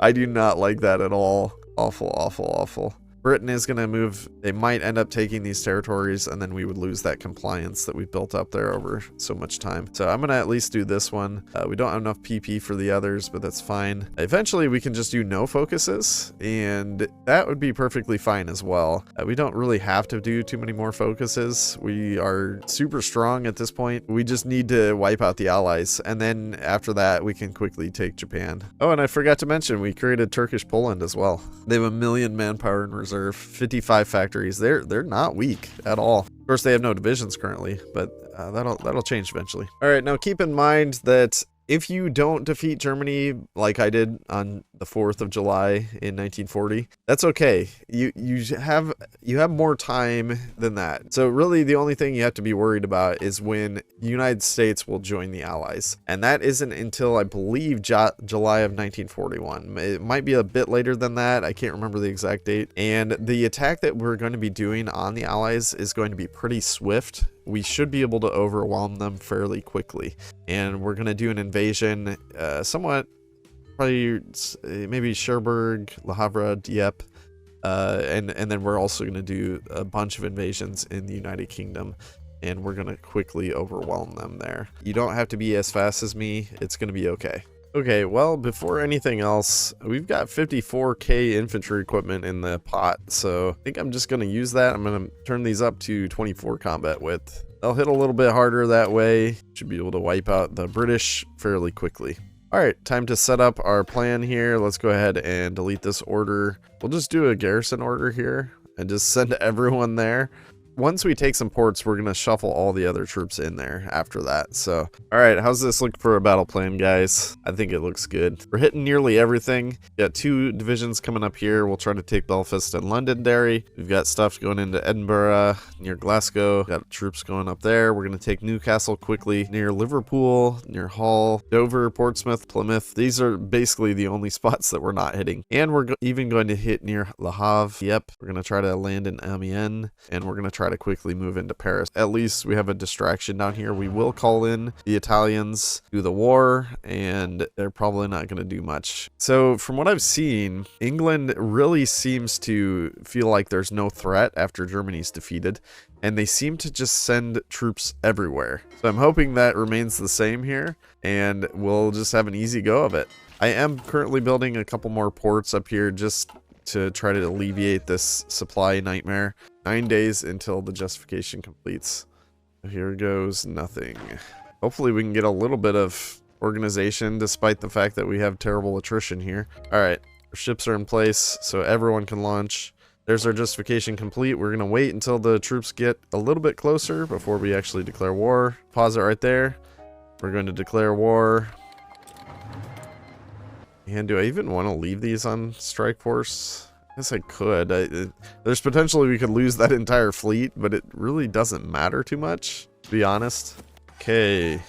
I do not like that at all. Awful, awful, awful. Britain is going to move. They might end up taking these territories, and then we would lose that compliance that we built up there over so much time. So I'm going to at least do this one. We don't have enough PP for the others, but that's fine. Eventually, we can just do no focuses, and that would be perfectly fine as well. We don't really have to do too many more focuses. We are super strong at this point. We just need to wipe out the allies, and then after that, we can quickly take Japan. Oh, and I forgot to mention, we created Turkish Poland as well. They have 1 million manpower in reserve, 55 factories. They're not weak at all. Of course, they have no divisions currently, but that'll change eventually. All right, now keep in mind that if you don't defeat Germany like I did on the 4th of July in 1940, that's okay. You have more time than that. So really the only thing you have to be worried about is when the United States will join the Allies. And that isn't until I believe July of 1941. It might be a bit later than that. I can't remember the exact date. And the attack that we're going to be doing on the Allies is going to be pretty swift. We should be able to overwhelm them fairly quickly. And we're going to do an invasion somewhat, probably maybe Cherbourg, Le Havre, Dieppe, and then we're also going to do a bunch of invasions in the United Kingdom, and we're going to quickly overwhelm them there. You don't have to be as fast as me. It's going to be okay. Okay, well, before anything else, we've got 54k infantry equipment in the pot, so I think I'm just going to use that. I'm going to turn these up to 24 combat width. They'll hit a little bit harder that way. Should be able to wipe out the British fairly quickly. All right, time to set up our plan here. Let's go ahead and delete this order. We'll just do a garrison order here and just send everyone there. Once we take some ports, we're going to shuffle all the other troops in there after that. So, all right, how's this look for a battle plan, guys? I think it looks good. We're hitting nearly everything. Got 2 divisions coming up here. We'll try to take Belfast and Londonderry. We've got stuff going into Edinburgh, near Glasgow. Got troops going up there. We're going to take Newcastle quickly, near Liverpool, near Hull, Dover, Portsmouth, Plymouth. These are basically the only spots that we're not hitting. And we're even going to hit near Le Havre. Yep, we're going to try to land in Amiens, and we're going to try to quickly move into Paris. At least we have a distraction down here. We will call in the Italians to the war, and they're probably not going to do much. So from what I've seen, England really seems to feel like there's no threat after Germany's defeated, and they seem to just send troops everywhere. So I'm hoping that remains the same here, and we'll just have an easy go of it. I am currently building a couple more ports up here just to try to alleviate this supply nightmare. 9 days until the justification completes. Here goes nothing. Hopefully we can get a little bit of organization despite the fact that we have terrible attrition here. All right, our ships are in place so everyone can launch. There's our justification complete. We're gonna wait until the troops get a little bit closer before we actually declare war. Pause it right there. We're going to declare war. And do I even want to leave these on strike force? I guess I could. There's potentially we could lose that entire fleet, but it really doesn't matter too much, to be honest. Okay.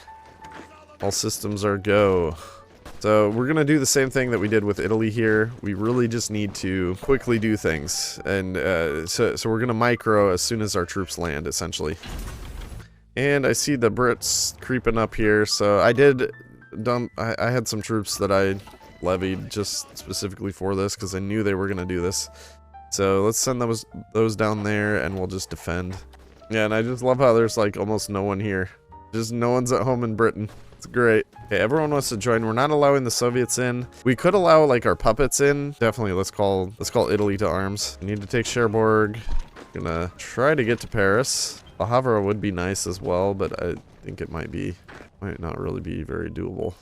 All systems are go. So we're going to do the same thing that we did with Italy here. We really just need to quickly do things. And so we're going to micro as soon as our troops land, essentially. And I see the Brits creeping up here. So I had some troops that I levied just specifically for this because I knew they were going to do this. So let's send those down there and we'll just defend. Yeah, and I just love how there's like almost no one here. Just no one's at home in Britain. It's great. Okay, everyone wants to join. We're not allowing the Soviets in. We could allow like our puppets in. Definitely let's call Italy to arms. We need to take Cherbourg. Gonna try to get to Paris. Le Havre would be nice as well, but I think it might not really be very doable.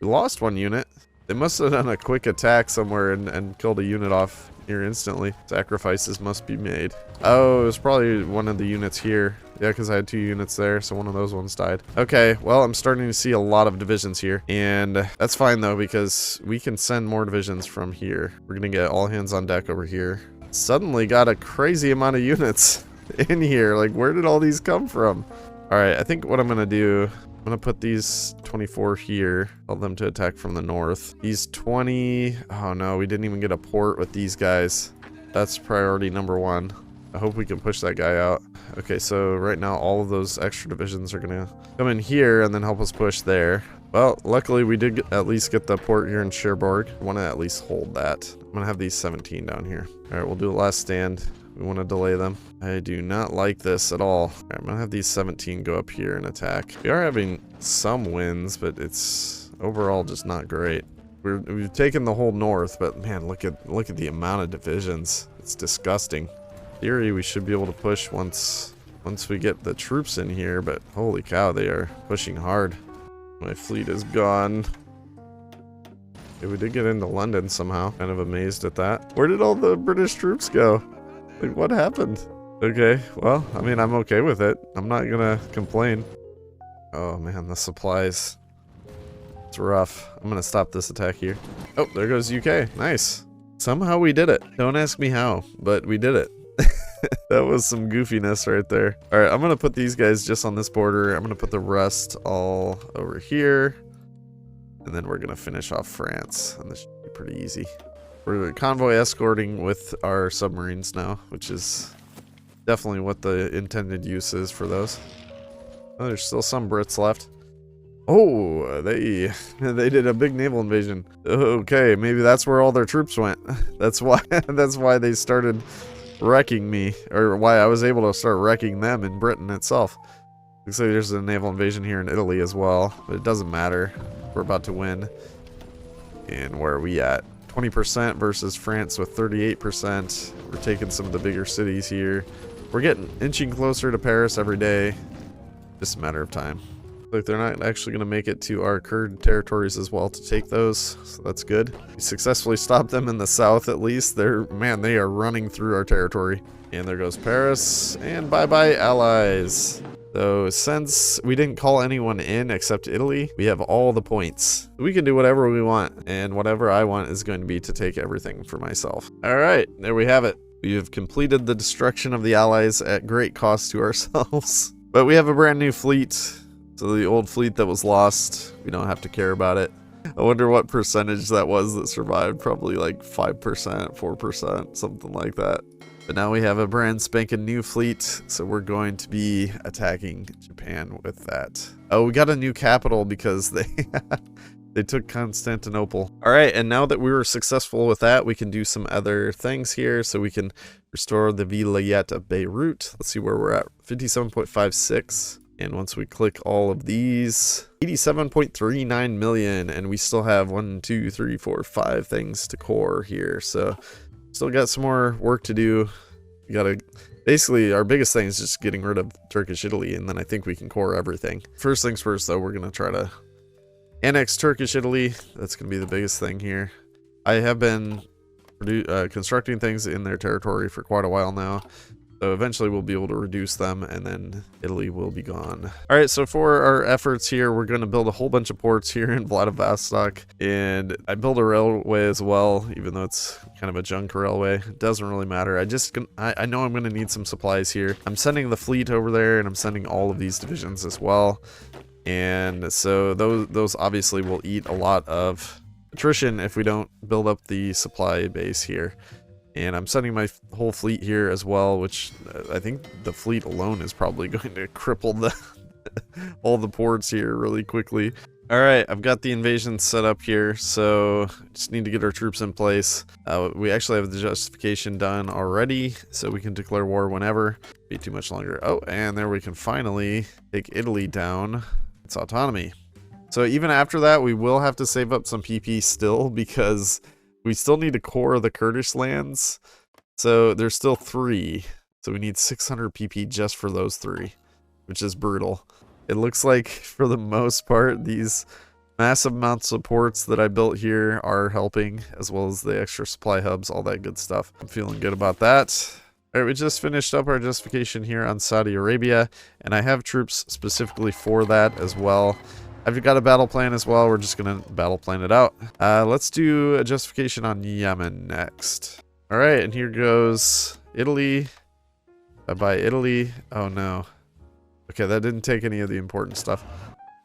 We lost one unit. They must have done a quick attack somewhere and killed a unit off here instantly. Sacrifices must be made. Oh, it was probably one of the units here. Yeah, because I had 2 units there, so one of those ones died. Okay, well, I'm starting to see a lot of divisions here. And that's fine, though, because we can send more divisions from here. We're going to get all hands on deck over here. Suddenly got a crazy amount of units in here. Like, where did all these come from? All right, I think what I'm going to do... I'm going to put these 24 here. Tell them to attack from the north. These 20... Oh no, we didn't even get a port with these guys. That's priority number 1. I hope we can push that guy out. Okay, so right now all of those extra divisions are going to come in here and then help us push there. Well, luckily we did at least get the port here in Cherbourg. I want to at least hold that. I'm going to have these 17 down here. All right, we'll do a last stand. We want to delay them. I do not like this at all. All right, I'm going to have these 17 go up here and attack. We are having some wins, but it's overall just not great. We've taken the whole north, but man, look at the amount of divisions. It's disgusting. In theory, we should be able to push once we get the troops in here, but holy cow, they are pushing hard. My fleet is gone. Okay, we did get into London somehow. Kind of amazed at that. Where did all the British troops go? Like, what happened? Okay, well, I mean, I'm okay with it. I'm not gonna complain. Oh man, the supplies. It's rough. I'm gonna stop this attack here. Oh, there goes UK. Nice. Somehow we did it. Don't ask me how, but we did it. That was some goofiness right there. All right, I'm gonna put these guys just on this border. I'm gonna put the rest all over here. And then we're gonna finish off France. And this should be pretty easy. We're convoy escorting with our submarines now, which is definitely what the intended use is for those. Oh, there's still some Brits left. Oh, they did a big naval invasion. Okay, maybe that's where all their troops went. That's why they started wrecking me, or why I was able to start wrecking them in Britain itself. Looks like there's a naval invasion here in Italy as well, but it doesn't matter. We're about to win. And where are we at? 20% versus France with 38%. We're taking some of the bigger cities here. We're getting inching closer to Paris every day. Just a matter of time. Like they're not actually going to make it to our Kurd territories as well to take those, so that's good. We successfully stopped them in the south at least. They are running through our territory. And there goes Paris, and bye-bye allies. So since we didn't call anyone in except Italy, we have all the points. We can do whatever we want, and whatever I want is going to be to take everything for myself. All right, there we have it. We have completed the destruction of the allies at great cost to ourselves. But we have a brand new fleet. So the old fleet that was lost, we don't have to care about it. I wonder what percentage that was that survived. Probably like 5%, 4%, something like that. But now we have a brand spanking new fleet, so we're going to be attacking Japan with that. Oh, we got a new capital because they took Constantinople. All right, and now that we were successful with that, we can do some other things here. So we can restore the Vilayet of Beirut. Let's see where we're at. 57.56. And once we click all of these, 87.39 million, and we still have 1, 2, 3, 4, 5 things to core here. So still got some more work to do. We gotta, basically our biggest thing is just getting rid of Turkish Italy, and then I think we can core everything. First things first though, we're gonna try to annex Turkish Italy. That's gonna be the biggest thing here. I have been constructing things in their territory for quite a while now. So eventually we'll be able to reduce them, and then Italy will be gone. All right, so for our efforts here, we're going to build a whole bunch of ports here in Vladivostok, and I build a railway as well, even though it's kind of a junk railway. It doesn't really matter. I know I'm going to need some supplies here. I'm sending the fleet over there, and I'm sending all of these divisions as well. And so those obviously will eat a lot of attrition if we don't build up the supply base here. And I'm sending my whole fleet here as well, which I think the fleet alone is probably going to cripple all the ports here really quickly. All right, I've got the invasion set up here, so just need to get our troops in place. We actually have the justification done already, so we can declare war whenever. Be too much longer. Oh, and there we can finally take Italy down. It's autonomy. So even after that, we will have to save up some PP still, because we still need to core the Kurdish lands. So there's still 3. So we need 600 PP just for those 3, which is brutal. It looks like for the most part, these massive amounts of ports that I built here are helping, as well as the extra supply hubs, all that good stuff. I'm feeling good about that. All right, we just finished up our justification here on Saudi Arabia, and I have troops specifically for that as well. I've got a battle plan as well. We're just going to battle plan it out. Let's do a justification on Yemen next. All right, and here goes Italy. Bye-bye, Italy. Oh, no. Okay, that didn't take any of the important stuff,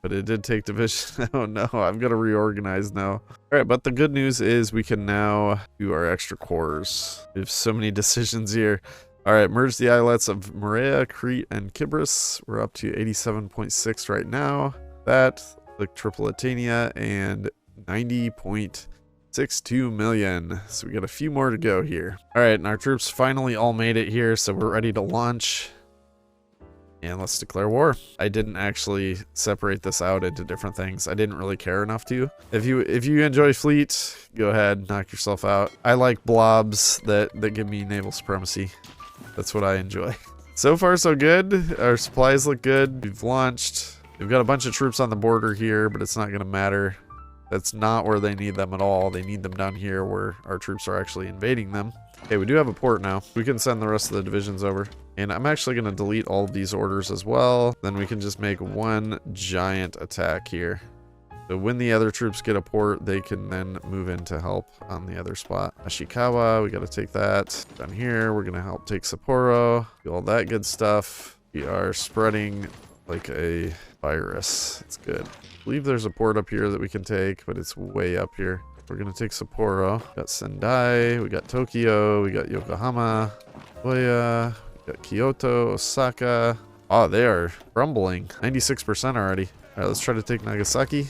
but it did take division. Oh, no, I've got to reorganize now. All right, but the good news is we can now do our extra cores. We have so many decisions here. All right, merge the islets of Morea, Crete, and Kibris. We're up to 87.6 right now. That Click Tripolitania and 90.62 million. So we got a few more to go here. All right, and our troops finally all made it here, so we're ready to launch. And let's declare war. I didn't actually separate this out into different things. I didn't really care enough to. If you enjoy fleet, go ahead, knock yourself out. I like blobs that give me naval supremacy. That's what I enjoy. So far, so good. Our supplies look good. We've launched. We've got a bunch of troops on the border here, but it's not going to matter. That's not where they need them at all. They need them down here where our troops are actually invading them. Okay, we do have a port now. We can send the rest of the divisions over. And I'm actually going to delete all of these orders as well. Then we can just make one giant attack here. So when the other troops get a port, they can then move in to help on the other spot. Ashikawa, we got to take that. Down here, we're going to help take Sapporo. Do all that good stuff. We are spreading like a virus. It's good. I believe there's a port up here that we can take, but it's way up here. We're going to take Sapporo. We got Sendai. We got Tokyo. We got Yokohama. Nagoya. We got Kyoto. Osaka. Oh, they are crumbling. 96% already. All right, let's try to take Nagasaki.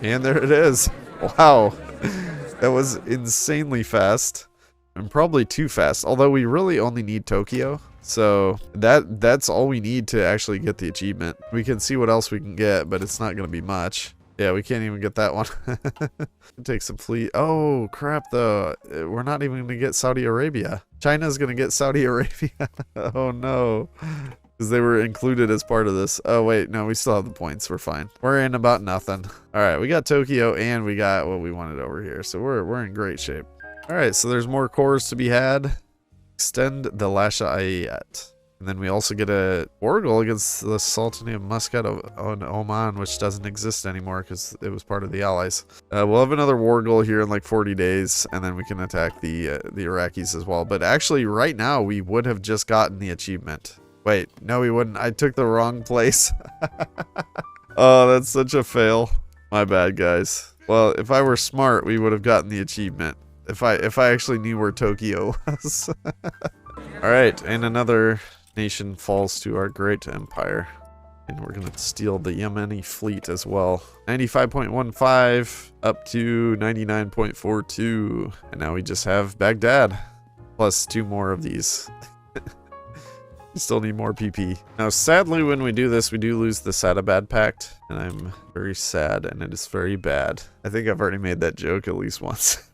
And there it is. Wow. That was insanely fast. And probably too fast. Although we really only need Tokyo. So that's all we need to actually get the achievement. We can see what else we can get, but it's not going to be much. Yeah, we can't even get that one. Take some fleet. Oh, crap, though. We're not even going to get Saudi Arabia. China's going to get Saudi Arabia. Oh, no. Because they were included as part of this. Oh, wait. No, we still have the points. We're fine. We're in about nothing. All right, we got Tokyo, and we got what we wanted over here. So we're in great shape. All right, so there's more cores to be had. Extend the Lasha Ayat. And then we also get a war goal against the Sultanate of Muscat on Oman, which doesn't exist anymore because it was part of the Allies. We'll have another war goal here in like 40 days, and then we can attack the Iraqis as well. But actually, right now, we would have just gotten the achievement. Wait, no, we wouldn't. I took the wrong place. Oh, that's such a fail. My bad, guys. Well, if I were smart, we would have gotten the achievement. If I actually knew where Tokyo was. All right, and another nation falls to our great empire. And we're going to steal the Yemeni fleet as well. 95.15 up to 99.42. And now we just have Baghdad. Plus 2 more of these. We still need more PP. Now, sadly, when we do this, we do lose the Sadabad Pact. And I'm very sad, and it is very bad. I think I've already made that joke at least once.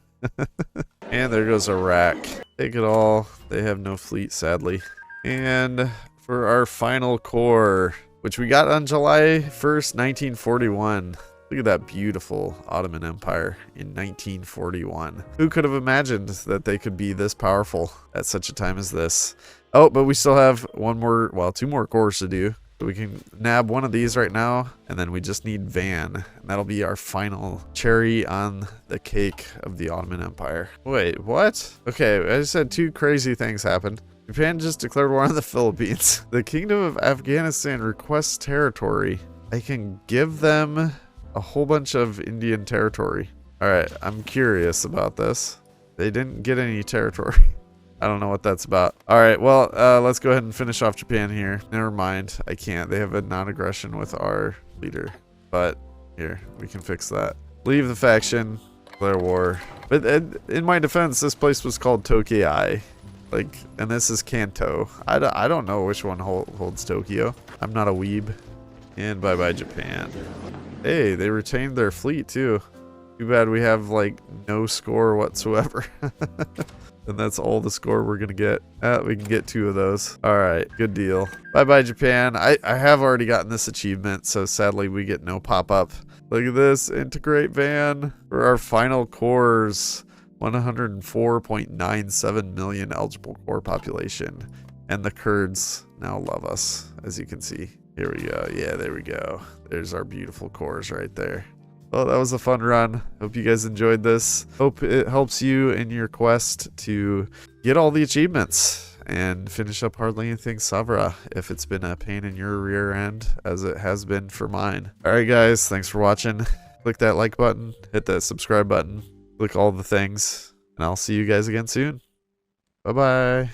And there goes Iraq. Take it all. They have no fleet, sadly. And for our final core, which we got on July 1st, 1941. Look at that beautiful Ottoman Empire in 1941. Who could have imagined that they could be this powerful at such a time as this? Oh, but we still have 2 more cores to do. So we can nab one of these right now, and then we just need Van. And that'll be our final cherry on the cake of the Ottoman Empire. Wait, what? Okay, I just had 2 crazy things happen. Japan just declared war on the Philippines. The Kingdom of Afghanistan requests territory. I can give them a whole bunch of Indian territory. All right, I'm curious about this. They didn't get any territory. I don't know what that's about. All right, well, let's go ahead and finish off Japan here. Never mind, I can't. They have a non-aggression with our leader. But here, we can fix that. Leave the faction, declare war. But in my defense, this place was called Tokyo. Like, and this is Kanto. I don't know which one holds Tokyo. I'm not a weeb. And bye-bye Japan. Hey, they retained their fleet too. Too bad we have like no score whatsoever. And that's all the score we're gonna get. We can get 2 of those. All right, good deal. Bye-bye Japan. I have already gotten this achievement, so sadly we get no pop-up. Look at this, integrate Van. For our final cores. 104.97 million eligible core population. And the Kurds now love us, as you can see. Here we go. Yeah, there we go. There's our beautiful cores right there. Well, that was a fun run. Hope you guys enjoyed this. Hope it helps you in your quest to get all the achievements and finish up Hardly Anything Savra if it's been a pain in your rear end, as it has been for mine. Alright guys, thanks for watching. Click that like button, hit that subscribe button. Click all the things, and I'll see you guys again soon. Bye-bye.